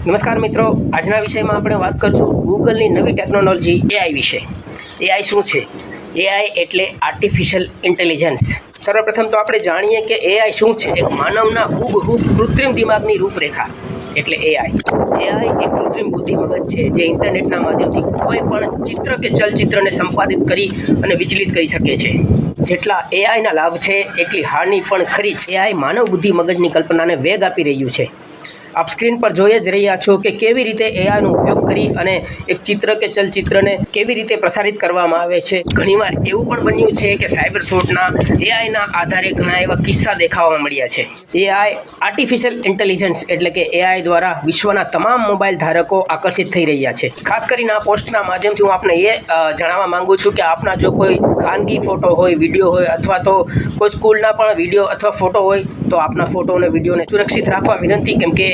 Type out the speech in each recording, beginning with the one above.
નમસ્કાર મિત્રો, આજના વિષયમાં આપણે વાત કરશું ગૂગલની નવી ટેકનોલોજી એઆઈ વિશે. એઆઈ શું છે? એઆઈ એટલે આર્ટિફિશિયલ ઇન્ટેલિજન્સ. સર્વપ્રથમ તો આપણે જાણીએ કે એઆઈ શું છે. એક માનવના હુબહૂબ કૃત્રિમ દિમાગની રૂપરેખા એટલે એઆઈ. એઆઈ એક કૃત્રિમ બુદ્ધિ મગજ છે જે ઇન્ટરનેટના માધ્યમથી કોઈ પણ ચિત્ર કે ચલચિત્રને સંપાદિત કરી અને વિચલિત કરી શકે છે. જેટલા એઆઈના લાભ છે એટલી હાનિ પણ ખરી છે. એઆઈ માનવ બુદ્ધિ મગજની કલ્પનાને વેગ આપી રહ્યું છે. આપ સ્ક્રીન પર જોઈ જ રહ્યા છો કે કેવી રીતે એઆઈનો ઉપયોગ કરી અને એક ચિત્ર કે ચલચિત્રને કેવી રીતે પ્રસારિત કરવામાં આવે છે. ઘણીવાર એવું પણ બન્યું છે કે સાયબર ફ્રોડના એઆઈના આધારે ઘણા એવા કિસ્સા દેખાવા મળ્યા છે. એઆઈ આર્ટિફિશિયલ ઇન્ટેલિજન્સ એટલે કે એઆઈ દ્વારા વિશ્વના તમામ મોબાઈલ ધારકો આકર્ષિત થઈ રહ્યા છે. ખાસ કરીને આ પોસ્ટના માધ્યમથી હું આપને એ જણાવવા માંગુ છું કે આપના જો કોઈ ખાનગી ફોટો હોય, વિડીયો હોય અથવા તો કોઈ સ્કૂલના પણ વિડીયો અથવા ફોટો હોય તો આપના ફોટો અને વિડીયોને સુરક્ષિત રાખવા વિનંતી. કેમ કે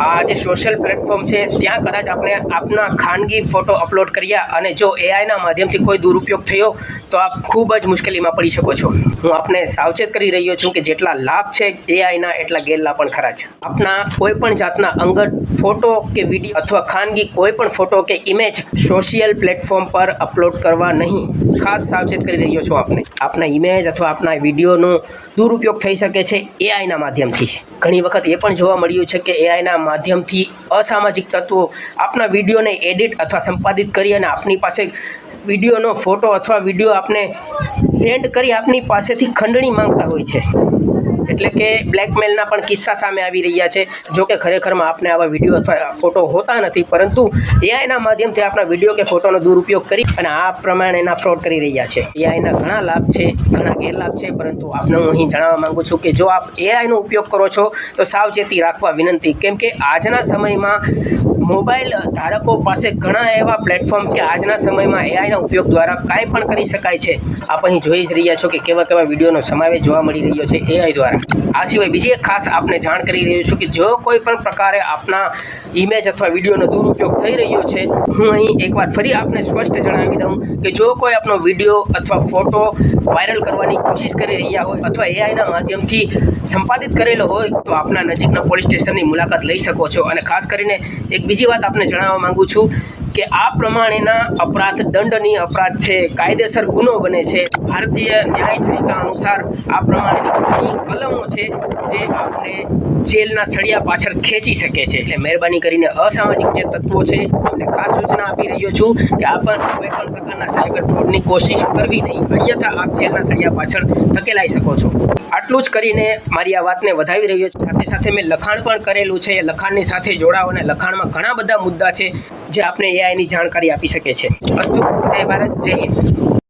આ જે સોશિયલ પ્લેટફોર્મ છે ત્યાં કદાચ આપણે આપના ખાનગી ફોટો અપલોડ કર્યા અને જો એઆઈના માધ્યમથી કોઈ દુરુપયોગ થયો તો આપ ખૂબ જ મુશ્કેલીમાં પડી શકો છો. હું આપને સાવચેત કરી રહ્યો છું કે જેટલા લાભ છે એઆઈના એટલા ગેરલાભ પણ ખરા છે. આપના કોઈ પણ જાતના અંગત ફોટો કે વિડીયો અથવા ખાનગી કોઈ પણ ફોટો કે ઇમેજ સોશિયલ પ્લેટફોર્મ પર અપલોડ કરવા નહીં. ખાસ સાવચેત કરી રહ્યો છું આપને. આપના ઇમેજ અથવા આપના વિડીયોનો દુરુપયોગ થઈ શકે છે એઆઈના માધ્યમથી. ઘણી વખત એ પણ જોવા મળ્યું છે કે એઆઈના માધ્યમથી અસામાજિક તત્વો આપના વિડીયોને એડિટ અથવા સંપાદિત કરી અને આપની પાસે વિડીયોનો ફોટો અથવા વિડીયો આપને સેન્ડ કરી આપની પાસેથી ખંડણી માંગતા હોય છે. એટલે કે બ્લેકમેલના પણ કિસ્સા સામે આવી રહ્યા છે. જો કે ખરેખરમાં આપને આવા વિડીયો અથવા ફોટો હોતા નથી, પરંતુ એઆઈના માધ્યમથી આપણા વિડીયો કે ફોટોનો દુરુપયોગ કરી અને આ પ્રમાણેના ફ્રોડ કરી રહ્યા છે. એઆઈના ઘણા લાભ છે, ઘણા ગેરલાભ છે, પરંતુ આપને હું અહીં જણાવવા માંગુ છું કે જો આપ એઆઈનો ઉપયોગ કરો છો તો સાવચેતી રાખવા વિનંતી. કેમ કે આજના સમયમાં મોબાઈલ ધારકો પાસે ઘણા એવા પ્લેટફોર્મ છે. આજના સમયમાં એઆઈના ઉપયોગ દ્વારા કાંઈ પણ કરી શકાય છે. આપ અહીં જોઈ જ રહ્યા છો કે કેવા કેવા વિડીયોનો સમાવેશ જોવા મળી રહ્યો છે એઆઈ દ્વારા. આ સિવાય બીજી એક ખાસ આપને જાણ કરી રહ્યો છું કે જો કોઈ પણ પ્રકારે આપના ઇમેજ અથવા વિડીયોનો દુરુપયોગ થઈ રહ્યો છે, હું અહીં એકવાર ફરી આપને સ્પષ્ટ જણાવી દઉં કે જો કોઈ આપનો વિડીયો અથવા ફોટો વાયરલ કરવાની કોશિશ કરી રહ્યા હોય અથવા એઆઈના માધ્યમથી સંપાદિત કરેલો હોય તો આપના નજીકના પોલીસ સ્ટેશનની મુલાકાત લઈ શકો છો. અને ખાસ કરીને એક બીજી વાત આપને જણાવવા માંગુ છું કે આ પ્રમાણેના અપરાધ દંડનીય અપરાધ છે, કાયદેસર ગુનો બને છે. ભારતીય ન્યાય સંહિતા અનુસાર આ પ્રમાણેની ઘણી કલમો છે જે આપણે જેલના સળિયા પાછળ ખેંચી શકે છે. એટલે મહેરબાની કરીને અસામાજિક જે તત્વો છે એમને ખાસ સૂચના આપી રહ્યો છું કે આ પર કોઈ પણ પ્રકારના સાયબર ફ્રોડની કોશિશ કરવી નહીં, અન્યથા આપ જેલના સળિયા પાછળ ધકેલાઈ શકો છો. આટલું જ કરીને મારી આ વાતને વધાવી રહ્યો છું. સાથે સાથે મેં લખાણ પણ કરેલું છે. એ લખાણની સાથે જોડાઓ અને લખાણમાં ઘણા બધા મુદ્દા છે જે આપણે એઆઈની જાણકારી આપી શકે છે. અસ્તુ, જય ભારત, જય હિન્દ.